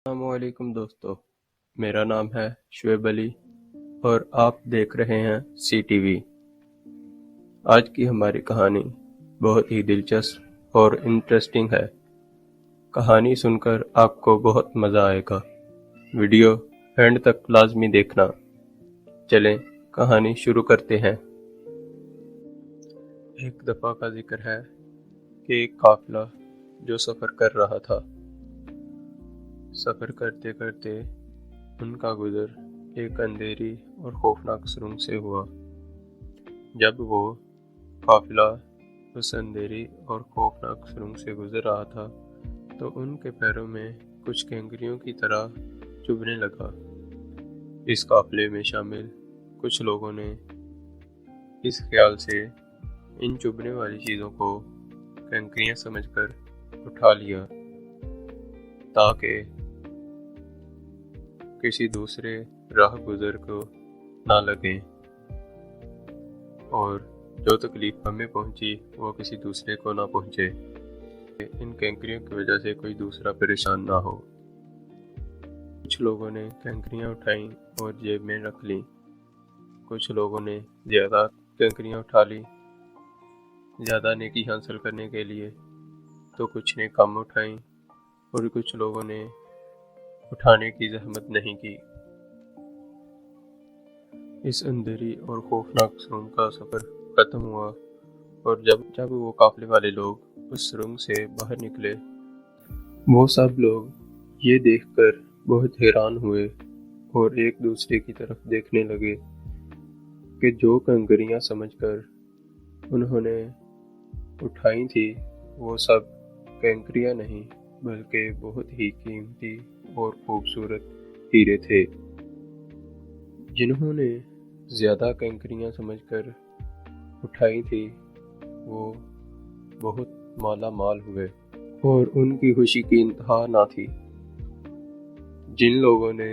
السلام علیکم دوستو، میرا نام ہے شعیب علی اور آپ دیکھ رہے ہیں سی ٹی وی۔ آج کی ہماری کہانی بہت ہی دلچسپ اور انٹرسٹنگ ہے۔ کہانی سن کر آپ کو بہت مزہ آئے گا۔ ویڈیو اینڈ تک لازمی دیکھنا۔ چلیں کہانی شروع کرتے ہیں۔ ایک دفعہ کا ذکر ہے کہ ایک قافلہ جو سفر کر رہا تھا۔ سفر کرتے کرتے ان کا گزر ایک اندھیری اور خوفناک سرنگ سے ہوا۔ جب وہ قافلہ اس اندھیری اور خوفناک سرنگ سے گزر رہا تھا تو ان کے پیروں میں کچھ کینکریوں کی طرح چبھنے لگا۔ اس قافلے میں شامل کچھ لوگوں نے اس خیال سے ان چبھنے والی چیزوں کو کینکریاں سمجھ کر اٹھا لیا تاکہ کسی دوسرے راہ گزر کو نہ لگیں اور جو تکلیف ہمیں پہنچی وہ کسی دوسرے کو نہ پہنچے، ان کینکریوں کی وجہ سے کوئی دوسرا پریشان نہ ہو۔ کچھ لوگوں نے کینکریاں اٹھائیں اور جیب میں رکھ لیں۔ کچھ لوگوں نے زیادہ کینکریاں اٹھا لیں زیادہ نیکی حاصل کرنے کے لیے، تو کچھ نے کم اٹھائیں اور کچھ لوگوں نے اٹھانے کی زحمت نہیں کی۔ اس اندھیری اور خوفناک سرنگ کا سفر ختم ہوا اور جب وہ قافلے والے لوگ اس سرنگ سے باہر نکلے، وہ سب لوگ یہ دیکھ کر بہت حیران ہوئے اور ایک دوسرے کی طرف دیکھنے لگے کہ جو کنکریاں سمجھ کر انہوں نے اٹھائی تھی وہ سب کنکریاں نہیں بلکہ بہت ہی قیمتی اور خوبصورت ہیرے تھے۔ جنہوں نے زیادہ کنکریاں سمجھ کر اٹھائی تھی وہ بہت مالا مال ہوئے اور ان کی خوشی کی انتہا نہ تھی۔ جن لوگوں نے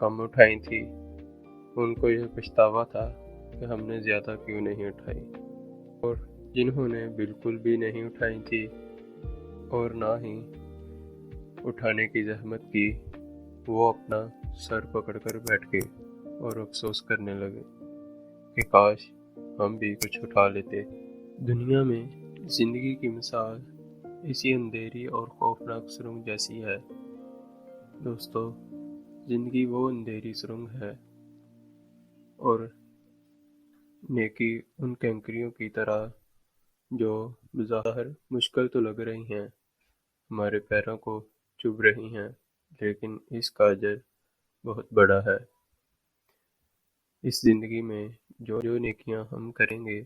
کم اٹھائی تھی ان کو یہ پچھتاوا تھا کہ ہم نے زیادہ کیوں نہیں اٹھائی، اور جنہوں نے بالکل بھی نہیں اٹھائی تھی اور نہ ہی اٹھانے کی زحمت کی، وہ اپنا سر پکڑ کر بیٹھ گئے اور افسوس کرنے لگے کہ کاش ہم بھی کچھ اٹھا لیتے۔ دنیا میں زندگی کی مثال اسی اندھیری اور خوفناک سرنگ جیسی ہے۔ دوستو، زندگی وہ اندھیری سرنگ ہے اور نیکی ان کینکریوں کی طرح جو بظاہر مشکل تو لگ رہی ہیں، ہمارے پیروں کو چبھ رہی ہیں، لیکن اس کا اجر بہت بڑا ہے۔ اس زندگی میں جو نیکیاں ہم کریں گے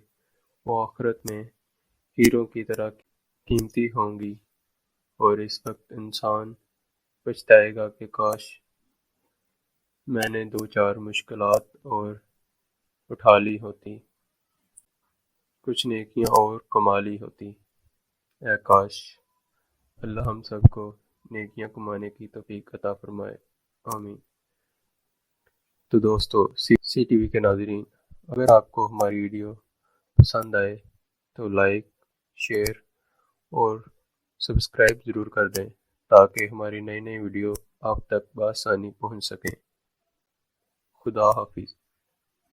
وہ آخرت میں ہیروں کی طرح قیمتی ہوں گی، اور اس وقت انسان پچھتائے گا کہ کاش میں نے 2-4 مشکلات اور اٹھا لی ہوتی، کچھ نیکیاں اور کما لی ہوتی۔ اے کاش اللہ ہم سب کو نیکیاں کمانے کی توفیق عطا فرمائے، آمین۔ تو دوستو، سی ٹی وی کے ناظرین، اگر آپ کو ہماری ویڈیو پسند آئے تو لائک، شیئر اور سبسکرائب ضرور کر دیں تاکہ ہماری نئی ویڈیو آپ تک بآسانی پہنچ سکیں۔ خدا حافظ۔